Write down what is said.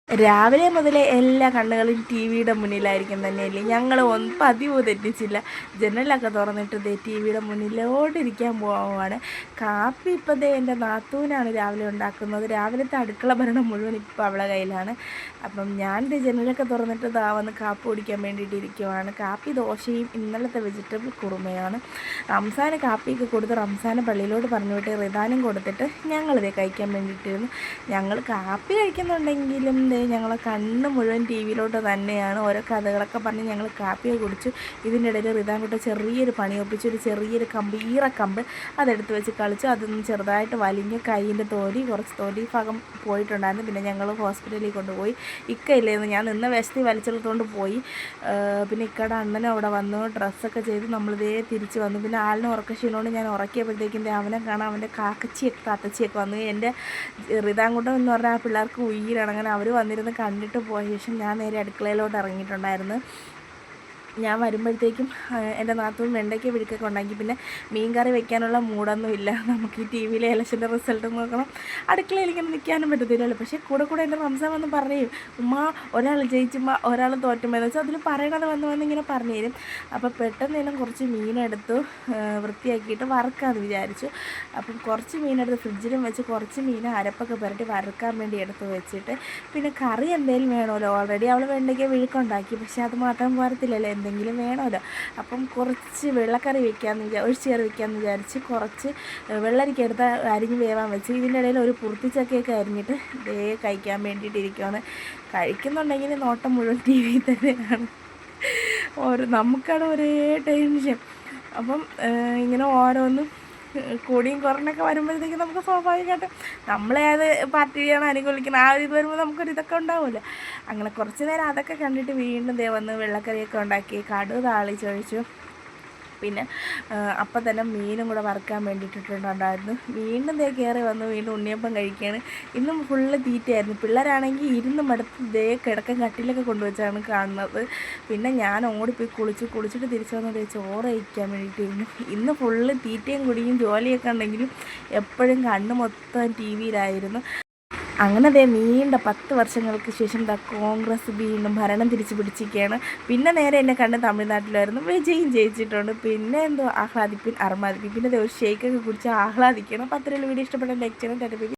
രാവിലെ മുതലേ എല്ലാ കണ്ണുകളും ടി വിയുടെ മുന്നിലായിരിക്കും തന്നെയല്ലേ. ഞങ്ങൾ പതിവ് തെറ്റിച്ചില്ല, ജനലൊക്കെ തുറന്നിട്ട് ടി വിയുടെ മുന്നിലോട്ടിരിക്കാൻ പോവുകയാണ്. കാപ്പി ഇപ്പോൾ എൻ്റെ നാത്തൂനാണ് രാവിലെ ഉണ്ടാക്കുന്നത്. രാവിലത്തെ അടുക്കള ഭരണം മുഴുവൻ ഇപ്പോൾ അവളെ കയ്യിലാണ്. അപ്പം ഞാൻ ജനലൊക്കെ തുറന്നിട്ട് വന്ന് കാപ്പി കുടിക്കാൻ വേണ്ടിയിട്ട് ഇരിക്കുവാണ്. കാപ്പി ദോശയും ഇന്നലത്തെ വെജിറ്റബിൾ കുറുമയാണ്. റംസാന് കാപ്പിയൊക്കെ കൊടുത്ത് റംസാനെ പള്ളിയിലോട്ട് പറഞ്ഞു വിട്ട് റിദാനും കൊടുത്തിട്ട് ഞങ്ങളിതേ കഴിക്കാൻ വേണ്ടിയിട്ടിരുന്നു. ഞങ്ങൾ കാപ്പി കഴിക്കുന്നുണ്ടെങ്കിലും ഞങ്ങളെ കണ്ണ് മുഴുവൻ ടി വിയിലോട്ട് തന്നെയാണ്. ഓരോ കഥകളൊക്കെ പറഞ്ഞ് ഞങ്ങൾ കാപ്പിയൊക്കെ കുടിച്ചു. ഇതിൻ്റെ ഇടയിൽ റിദാൻകുട്ട ചെറിയൊരു പണി ഒപ്പിച്ചു. ഒരു ചെറിയൊരു കമ്പ് അതെടുത്ത് വെച്ച് കളിച്ചു. അതൊന്ന് ചെറുതായിട്ട് വലിഞ്ഞ് കയ്യിൻ്റെ കുറച്ച് തൊലി ഭാഗം പോയിട്ടുണ്ടായിരുന്നു. പിന്നെ ഞങ്ങൾ ഹോസ്പിറ്റലിൽ കൊണ്ടുപോയി. ഇക്കയില്ലായിരുന്നു, ഞാൻ നിന്ന് വേഷത്തിൽ വലിച്ചെടുത്തുകൊണ്ട് പോയി. പിന്നെ ഇക്കയുടെ അണ്ണനും അവിടെ വന്നു, ഡ്രസ്സൊക്കെ ചെയ്ത് നമ്മളിതേ തിരിച്ച് വന്നു. പിന്നെ ആളിനെ ഉറക്കക്ഷീണോണ്ട് ഞാൻ ഉറക്കിയപ്പോഴത്തേക്കും അവനെ കാണാൻ അവൻ്റെ താത്തച്ചിയൊക്കെ വന്നു. എൻ്റെ റിദാൻകുട്ടൻ എന്ന് പറഞ്ഞാൽ ആ പിള്ളേർക്ക് ഉയിരാണ്. അങ്ങനെ അവർ വന്നിരുന്ന് കണ്ടിട്ട് പോയ ശേഷം ഞാൻ നേരെ അടുക്കളയിലോട്ട് ഇറങ്ങിയിട്ടുണ്ടായിരുന്നു. ഞാൻ വരുമ്പോഴത്തേക്കും എൻ്റെ നാത്തൂൻ വെണ്ടയ്ക്ക വിഴുക്കൊക്കെ ഉണ്ടാക്കി. പിന്നെ മീൻ കറി വെക്കാനുള്ള മൂടൊന്നും ഇല്ല. നമുക്ക് ഈ ടി വിയിലെ ഇലക്ഷൻ്റെ റിസൾട്ട് നോക്കണം, അടുക്കളയിൽ ഇങ്ങനെ നിൽക്കാനും പറ്റത്തില്ലല്ലോ. പക്ഷേ കൂടെ എൻ്റെ റംസാൻ വന്ന് പറയും, ഉമ്മ ഒരാൾ ജയിച്ചുമ്മ ഒരാൾ തോറ്റുമ്പോൾ എന്ന് വെച്ചാൽ അതിൽ പറയണത് വന്ന് ഇങ്ങനെ പറഞ്ഞു തരും. അപ്പോൾ പെട്ടെന്ന് തന്നെ കുറച്ച് മീനെടുത്തു വൃത്തിയാക്കിയിട്ട് വറുക്കാമെന്ന് വിചാരിച്ചു. അപ്പം കുറച്ച് മീനെടുത്ത് ഫ്രിഡ്ജിലും വെച്ച് കുറച്ച് മീൻ അരപ്പൊക്കെ പുരട്ടി വറുക്കാൻ വേണ്ടി എടുത്ത് വെച്ചിട്ട് പിന്നെ കറി എന്തെങ്കിലും വേണമല്ലോ. ഓൾറെഡി അവൾ വെണ്ടയ്ക്ക വിഴുക്കുണ്ടാക്കി, പക്ഷേ അത് മാത്രം പോരത്തില്ലല്ലോ, എന്തെങ്കിലും വേണമല്ലോ. അപ്പം കുറച്ച് വെള്ളക്കറി ഒഴിച്ചുകറി വെക്കാമെന്ന് വിചാരിച്ച് കുറച്ച് വെള്ളരിക്ക എടുത്ത് അരിഞ്ഞ് വേവാൻ വെച്ച്. ഇതിൻ്റെ ഇടയിൽ ഒരു പുറത്തിച്ചക്കയൊക്കെ അരിഞ്ഞിട്ട് കഴിക്കാൻ വേണ്ടിയിട്ടിരിക്കുകയാണ്. കഴിക്കുന്നുണ്ടെങ്കിൽ നോട്ടം മുഴുവൻ ടി വി തന്നെയാണ്. നമുക്കാണ് ഒരേ ടെൻഷൻ. അപ്പം ഇങ്ങനെ ഓരോന്നും കൂടിയും കുറഞ്ഞൊക്കെ വരുമ്പോഴത്തേക്കും നമുക്ക് സ്വാഭാവികമായിട്ടും നമ്മളേത് പാർട്ടിയാണ് അനുകൂലിക്കുന്നത് ആ ഒരു ഇത് വരുമ്പോൾ നമുക്കൊരിതൊക്കെ ഉണ്ടാവുമല്ലോ. അങ്ങനെ കുറച്ച് നേരം അതൊക്കെ കണ്ടിട്ട് വീണ്ടും വന്ന് വെള്ളക്കറിയൊക്കെ ഉണ്ടാക്കി കടുക് താളിച്ചൊഴിച്ചു. പിന്നെ അപ്പം തന്നെ മീനും കൂടെ വറുക്കാൻ വേണ്ടിയിട്ടിട്ടുണ്ടായിരുന്നു. വീണ്ടും കയറി വന്ന് വീണ്ടും ഉണ്ണിയപ്പം കഴിക്കുകയാണ്. ഇന്നും ഫുള്ള് തീറ്റയായിരുന്നു. പിള്ളേരാണെങ്കിൽ ഇരുന്ന് മടുത്ത് കിടക്കാൻ കട്ടിലൊക്കെ കൊണ്ടുവച്ചാണ് കാണുന്നത്. പിന്നെ ഞാൻ ഓടിപ്പോയി കുളിച്ചിട്ട് തിരിച്ചു വന്നത് ചോറ് കഴിക്കാൻ വേണ്ടിയിട്ടിരുന്നു. ഇന്ന് ഫുള്ള് തീറ്റയും കുടിയും ജോലിയൊക്കെ ഉണ്ടെങ്കിലും എപ്പോഴും കണ്ണ് മൊത്തം ടി വിയിലായിരുന്നു. അങ്ങനെ നീണ്ട 10 വർഷങ്ങൾക്ക് ശേഷം കോൺഗ്രസ് വീണ്ടും ഭരണം തിരിച്ചു പിടിച്ചിരിക്കുകയാണ്. പിന്നെ നേരെ എന്നെ കണ്ട് തമിഴ്നാട്ടിലായിരുന്നു, വിജയും ജയിച്ചിട്ടുണ്ട്. പിന്നെ എന്തോ ആഹ്ലാദിപ്പിൻ അർമാദിപ്പിൻ, പിന്നെ ഒരു ഷേക്കൊക്കെ കുടിച്ച് ആഹ്ലാദിക്കണം. 10 വീഡിയോ ഇഷ്ടപ്പെട്ട ലൈക്ക് ചെയ്യണം.